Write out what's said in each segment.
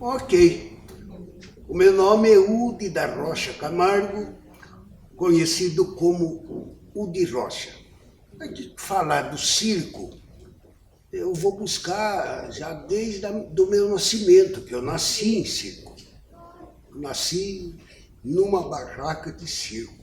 Ok. O meu nome é Udi da Rocha Camargo, conhecido como Udi Rocha. Antes de falar do circo, eu vou buscar já desde do meu nascimento, que eu nasci em circo. Eu nasci numa barraca de circo.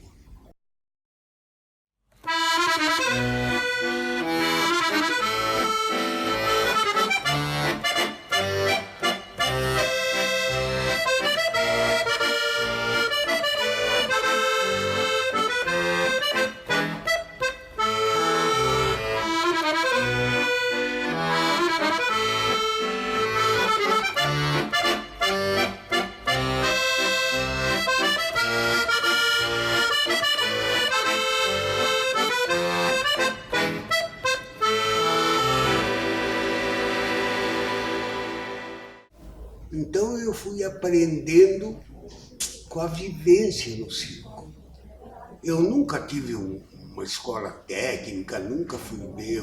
Então eu fui aprendendo com a vivência no circo. Eu nunca tive uma escola técnica, nunca fui ver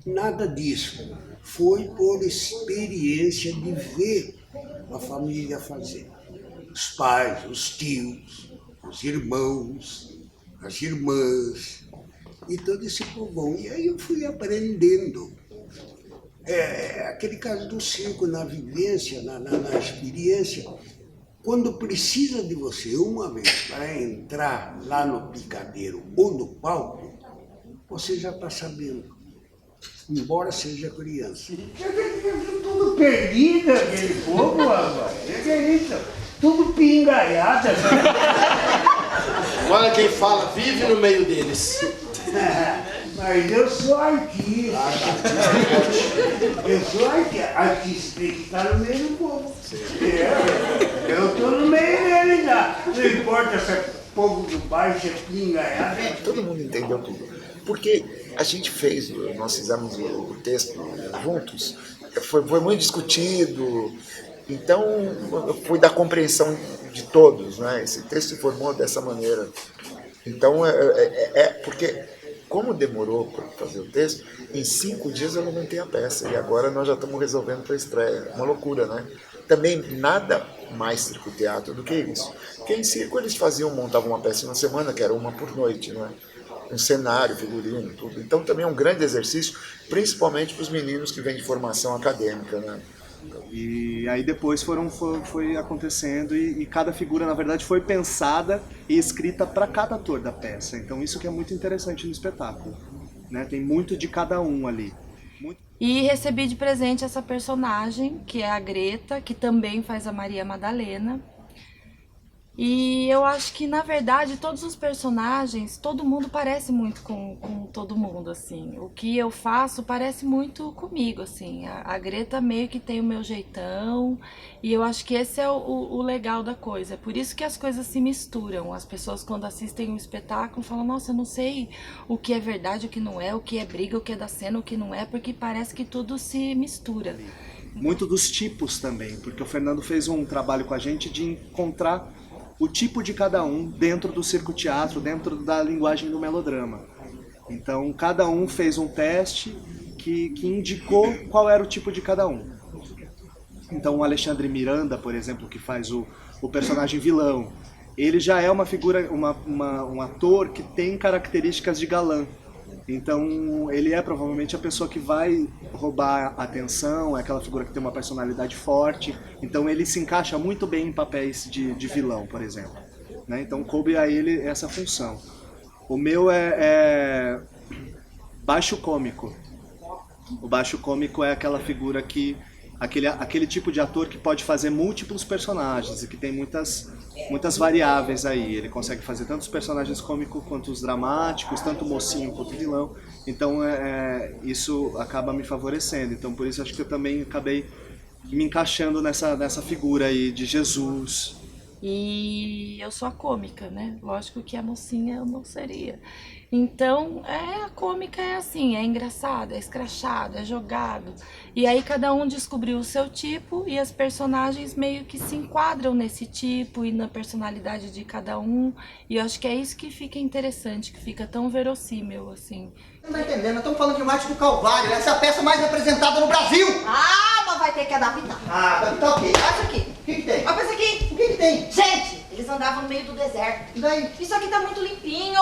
nada disso. Foi por experiência de ver a família fazer. Os pais, os tios, os irmãos, as irmãs e todo esse povão. E aí eu fui aprendendo. Aquele caso do circo, na vivência, na experiência, quando precisa de você uma vez para entrar lá no picadeiro ou no palco, você já está sabendo, embora seja criança. Tudo perdido aquele povo, rapaz. Que é isso? Tudo pingaiada. Olha quem fala, vive no meio deles. Mas eu sou artista. Eu sou artista, tem que estar no meio do povo. Eu estou no meio dele já. Não importa se é povo do bairro, se é pingaiada. Todo mundo entendeu tudo. Porque a gente fez, nós fizemos o texto juntos, foi muito discutido, então foi da compreensão de todos, né? Esse texto se formou dessa maneira. Então, porque como demorou para fazer o texto, em 5 dias eu montei a peça e agora nós já estamos resolvendo para a estreia. Uma loucura, né? Também nada mais circo-teatro do que isso. Porque em circo eles montavam uma peça em uma semana, que era uma por noite, né? Um cenário, figurino, tudo. Então também é um grande exercício, principalmente para os meninos que vêm de formação acadêmica, né? E aí depois foi acontecendo e cada figura, na verdade, foi pensada e escrita para cada ator da peça. Então isso que é muito interessante no espetáculo, né? Tem muito de cada um ali. E recebi de presente essa personagem, que é a Greta, que também faz a Maria Madalena. E eu acho que, na verdade, todos os personagens, todo mundo parece muito com todo mundo, assim. O que eu faço parece muito comigo, assim. A Greta meio que tem o meu jeitão, e eu acho que esse é o legal da coisa. É por isso que as coisas se misturam. As pessoas, quando assistem um espetáculo, falam, nossa, eu não sei o que é verdade, o que não é, o que é briga, o que é da cena, o que não é, porque parece que tudo se mistura. Muito dos tipos também, porque o Fernando fez um trabalho com a gente de encontrar o tipo de cada um dentro do circo-teatro, dentro da linguagem do melodrama. Então, cada um fez um teste que indicou qual era o tipo de cada um. Então, o Alexandre Miranda, por exemplo, que faz o personagem vilão, ele já é uma figura, um ator que tem características de galã. Então, ele é provavelmente a pessoa que vai roubar a atenção, é aquela figura que tem uma personalidade forte. Então, ele se encaixa muito bem em papéis de vilão, por exemplo, né? Então, coube a ele essa função. O meu é baixo cômico. O baixo cômico é aquela figura que... Aquele tipo de ator que pode fazer múltiplos personagens e que tem muitas variáveis aí. Ele consegue fazer tanto os personagens cômicos quanto os dramáticos, tanto o mocinho quanto o vilão. Então isso acaba me favorecendo. Então por isso acho que eu também acabei me encaixando nessa figura aí de Jesus, E eu sou a cômica, né? Lógico que a mocinha eu não seria. Então, a cômica é assim, é engraçado, é escrachado, é jogado. E aí cada um descobriu o seu tipo e as personagens meio que se enquadram nesse tipo e na personalidade de cada um. E eu acho que é isso que fica interessante, que fica tão verossímil, assim. Não tá entendendo? Nós estamos falando de Marte do Calvário, essa é a peça mais representada no Brasil! Ah, mas vai ter que adaptar. Ah, adaptar o quê? Olha isso aqui. O que tem? Olha pra isso aqui. O que tem? Gente, eles andavam no meio do deserto. E daí? Isso aqui tá muito limpinho.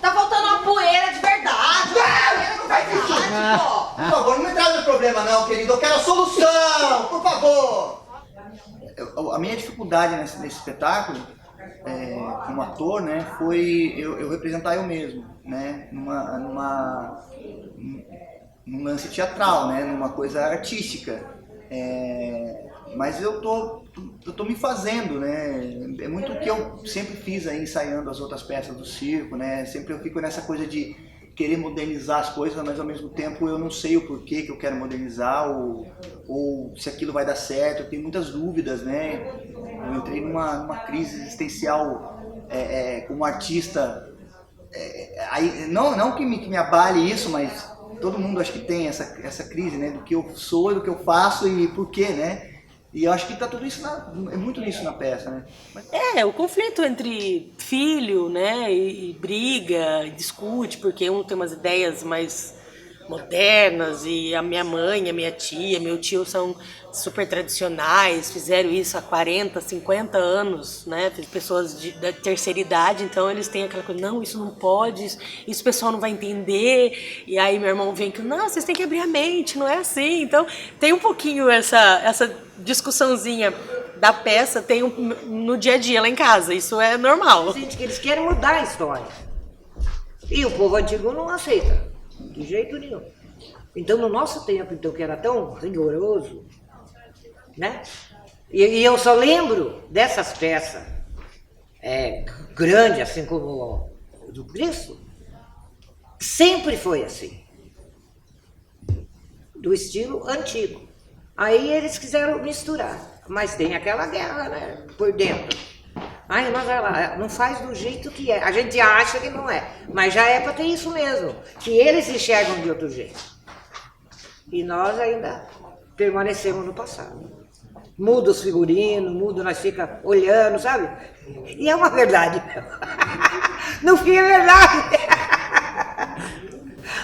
Tá faltando uma poeira de verdade. Não faz isso! Pô. Por favor, não me traz o problema não, querido. Eu quero a solução, por favor! A minha dificuldade nesse espetáculo, como ator, né, foi eu representar eu mesmo, né, num lance teatral, né, numa coisa artística. Mas eu tô me fazendo, né, é muito o que eu sempre fiz aí, ensaiando as outras peças do circo, né, sempre eu fico nessa coisa de querer modernizar as coisas, mas ao mesmo tempo eu não sei o porquê que eu quero modernizar ou se aquilo vai dar certo. Eu tenho muitas dúvidas, né? Eu entrei numa crise existencial como artista. Aí, não que me abale isso, mas todo mundo acho que tem essa crise, né? Do que eu sou, do que eu faço e por quê, né? E eu acho que tá tudo isso, é muito nisso na peça, né? O conflito entre filho, né, e briga, e discute, porque um tem umas ideias mais modernas e a minha mãe, a minha tia, meu tio são super tradicionais, fizeram isso há 40, 50 anos, né, pessoas da terceira idade, então eles têm aquela coisa, não, isso não pode, isso o pessoal não vai entender, e aí meu irmão vem que, não, vocês têm que abrir a mente, não é assim, então tem um pouquinho essa discussãozinha da peça, tem no dia a dia lá em casa, isso é normal. Gente, que eles querem mudar a história, e o povo antigo não aceita. De jeito nenhum. Então, no nosso tempo, então, que era tão rigoroso, né? E eu só lembro dessas peças grandes, assim como o do Cristo, sempre foi assim. Do estilo antigo. Aí eles quiseram misturar, mas tem aquela guerra, né? Por dentro. Ai, mas ela não faz do jeito que é. A gente acha que não é, mas já é para ter isso mesmo, que eles enxergam de outro jeito. E nós ainda permanecemos no passado. Muda os figurinos, nós fica olhando, sabe? E é uma verdade. No fim é verdade.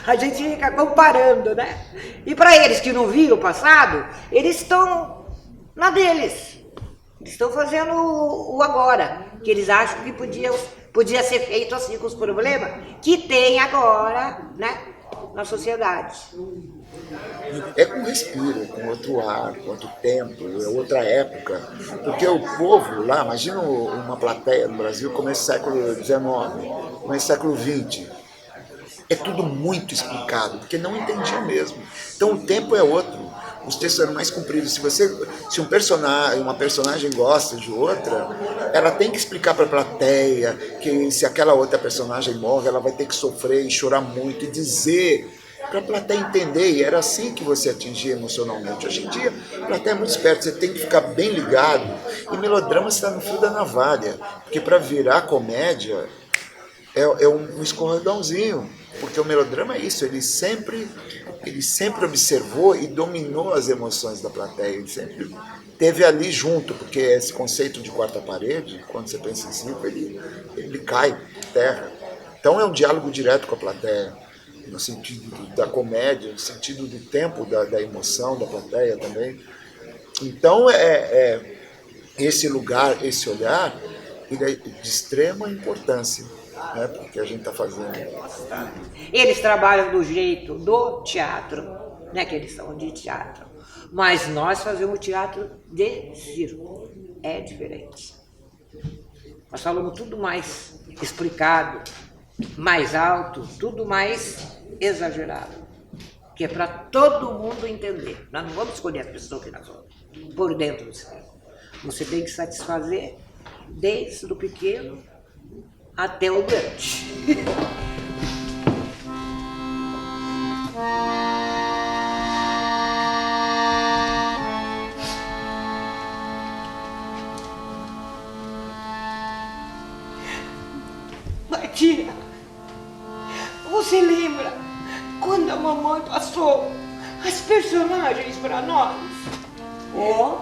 A gente fica comparando, né? E para eles que não viram o passado, eles estão na deles. Estão fazendo o agora, que eles acham que podia ser feito assim com os problemas que tem agora, né, na sociedade. É com respiro, com outro ar, com outro tempo, é outra época. Porque o povo lá, imagina uma plateia no Brasil começo do século XIX, começo do século XX. É tudo muito explicado, porque não entendia mesmo. Então o tempo é outro. Os textos eram mais compridos. Se uma personagem gosta de outra, ela tem que explicar para a plateia que se aquela outra personagem morre, ela vai ter que sofrer e chorar muito e dizer para a plateia entender. E era assim que você atingia emocionalmente. Hoje em dia, a plateia é muito esperta, você tem que ficar bem ligado. E melodrama está no fio da navalha, porque para virar comédia é um escorregãozinho. Porque o melodrama é isso, ele sempre observou e dominou as emoções da plateia, ele sempre esteve ali junto, porque esse conceito de quarta parede, quando você pensa em circo, ele cai por terra. Então é um diálogo direto com a plateia, no sentido da comédia, no sentido do tempo, da emoção da plateia também. Então esse lugar, esse olhar, ele é de extrema importância. Porque a gente está fazendo. Eles trabalham do jeito do teatro, né, que eles são de teatro, mas nós fazemos teatro de circo, é diferente. Nós falamos tudo mais explicado, mais alto, tudo mais exagerado, que é para todo mundo entender. Nós não vamos escolher as pessoas que nós vamos por dentro do circo. Você tem que satisfazer desde o pequeno até o grande. Tia, você lembra quando a mamãe passou as personagens para nós? Oh,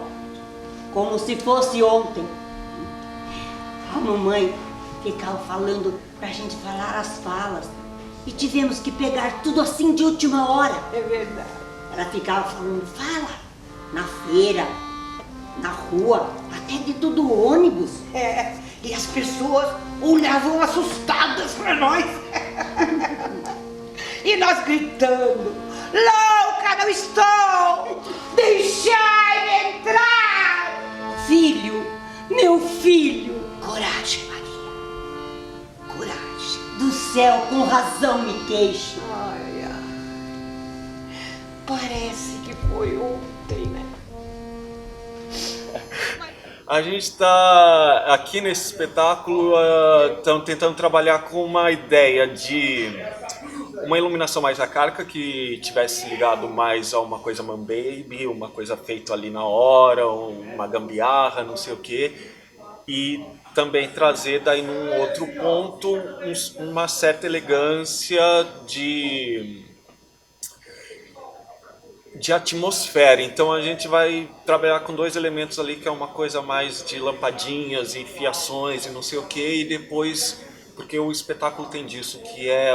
como se fosse ontem. A mamãe ficava falando pra gente falar as falas. E tivemos que pegar tudo assim de última hora. É verdade. Ela ficava falando, fala, na feira, na rua, até dentro do ônibus. É, e as pessoas olhavam assustadas para nós. E nós gritando, louca não estou, deixai-me entrar. Filho, meu filho, coragem, Maria, coragem. Do céu, com razão me queixo. Ai, ai. Parece que foi ontem, né? A gente está aqui nesse espetáculo tentando trabalhar com uma ideia de uma iluminação mais arcaica que tivesse ligado mais a uma coisa man baby, uma coisa feita ali na hora, uma gambiarra, não sei o quê, e também trazer daí num outro ponto uma certa elegância de atmosfera. Então a gente vai trabalhar com dois elementos ali, que é uma coisa mais de lampadinhas e fiações e não sei o que, e depois, porque o espetáculo tem disso, que é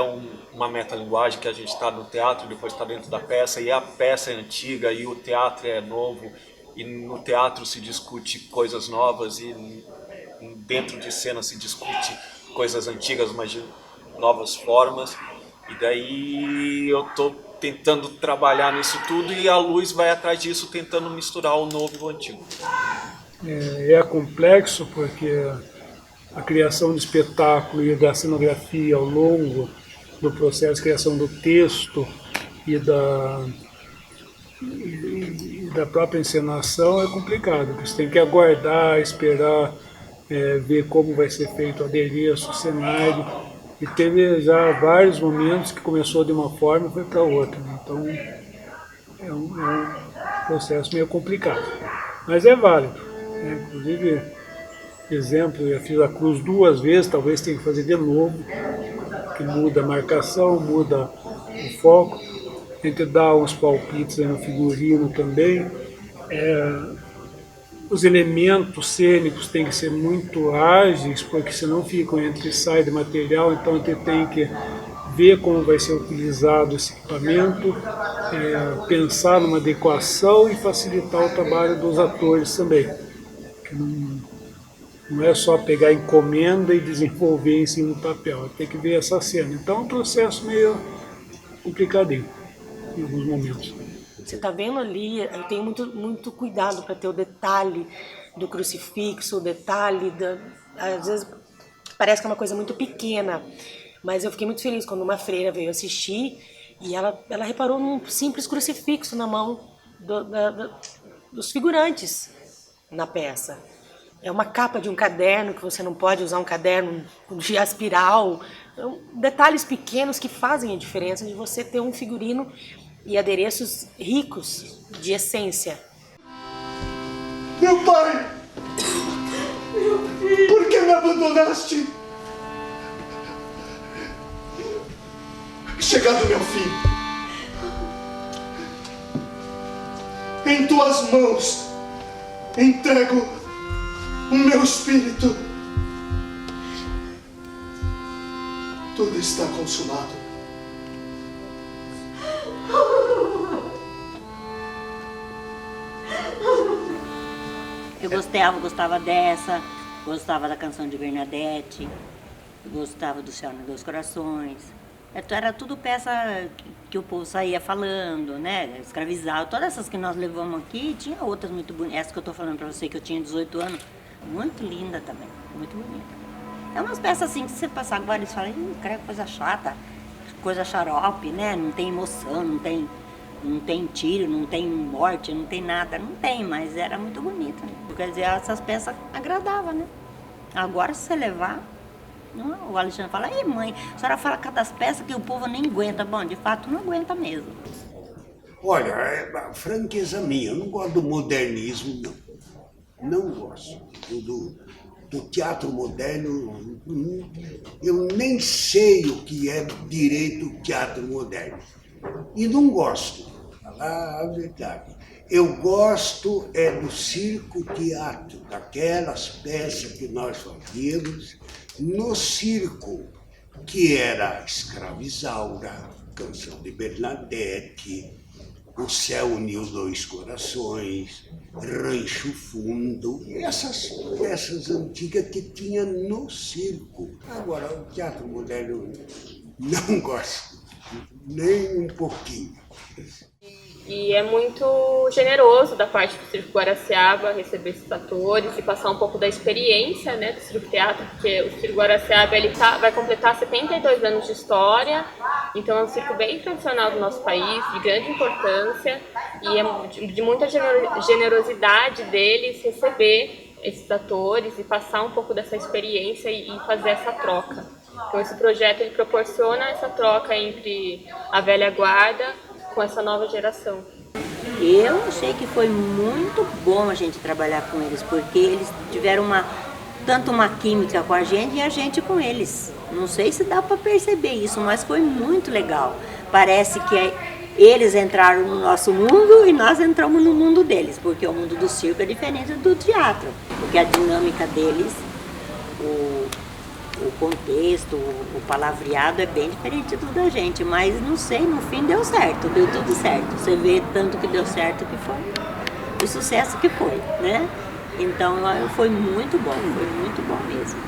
uma metalinguagem, que a gente está no teatro, depois está dentro da peça, e a peça é antiga e o teatro é novo, e no teatro se discute coisas novas e dentro de cena se discute coisas antigas, mas de novas formas. E daí eu tô tentando trabalhar nisso tudo e a Luz vai atrás disso, tentando misturar o novo e o antigo. É complexo porque a criação do espetáculo e da cenografia ao longo do processo de criação do texto e da própria encenação é complicado. Você tem que aguardar, esperar, ver como vai ser feito o adereço, o cenário. E teve já vários momentos que começou de uma forma e foi para outra. Então é um processo meio complicado. Mas é válido. Inclusive, exemplo, eu fiz a cruz 2 vezes, talvez tenha que fazer de novo, que muda a marcação, muda o foco. A gente dá uns palpites aí no figurino também. Os elementos cênicos têm que ser muito ágeis, porque senão ficam entre e sai de material, então a gente tem que ver como vai ser utilizado esse equipamento, pensar numa adequação e facilitar o trabalho dos atores também. Que não é só pegar a encomenda e desenvolver em cima do papel, tem que ver essa cena. Então é um processo meio complicadinho em alguns momentos. Você está vendo ali, eu tenho muito cuidado para ter o detalhe do crucifixo, o detalhe às vezes parece que é uma coisa muito pequena, mas eu fiquei muito feliz quando uma freira veio assistir e ela reparou num simples crucifixo na mão dos figurantes na peça. É uma capa de um caderno, que você não pode usar um caderno de aspiral. Detalhes pequenos que fazem a diferença de você ter um figurino e adereços ricos de essência. Meu pai! Por que me abandonaste? Chegado meu fim, em tuas mãos entrego o meu espírito. Tudo está consumado. Eu gostava dessa, gostava da canção de Bernadette, gostava do Céu nos Dois Corações. Era tudo peça que o povo saía falando, né? Escravizado. Todas essas que nós levamos aqui, tinha outras muito bonitas. Essa que eu tô falando pra você, que eu tinha 18 anos, muito linda também, muito bonita. É umas peças assim que você passar agora e fala, creio, coisa chata, coisa xarope, né? Não tem emoção, não tem tiro, não tem morte, não tem nada. Não tem, mas era muito bonita. Né? Quer dizer, essas peças agradavam, né? Agora, se você levar, o Alexandre fala, ei mãe, a senhora fala cada peça que o povo nem aguenta. Bom, de fato, não aguenta mesmo. Olha, franqueza minha, eu não gosto do modernismo, não. Não gosto. do teatro moderno, eu nem sei o que é direito teatro moderno. E não gosto, falar a verdade. Eu gosto do circo-teatro, daquelas peças que nós fazíamos no circo, que era Escrava Isaura, Canção de Bernadette, O Céu Uniu Dois Corações, Rancho Fundo, essas peças antigas que tinha no circo. Agora, o teatro moderno não gosto, nem um pouquinho. E é muito generoso da parte do Circo Guaraciaba receber esses atores e passar um pouco da experiência, né, do Circo Teatro, porque o Circo Guaraciaba ele vai completar 72 anos de história, então é um circo bem tradicional do nosso país, de grande importância, e é de muita generosidade deles receber esses atores e passar um pouco dessa experiência e fazer essa troca. Então esse projeto ele proporciona essa troca entre a velha guarda com essa nova geração. Eu achei que foi muito bom a gente trabalhar com eles, porque eles tiveram tanto uma química com a gente e a gente com eles. Não sei se dá para perceber isso, mas foi muito legal. Parece que eles entraram no nosso mundo e nós entramos no mundo deles, porque o mundo do circo é diferente do teatro, porque a dinâmica deles, o contexto, o palavreado é bem diferente do da gente, mas não sei, no fim deu certo, deu tudo certo. Você vê tanto que deu certo que foi, o sucesso que foi, né? Então foi muito bom mesmo.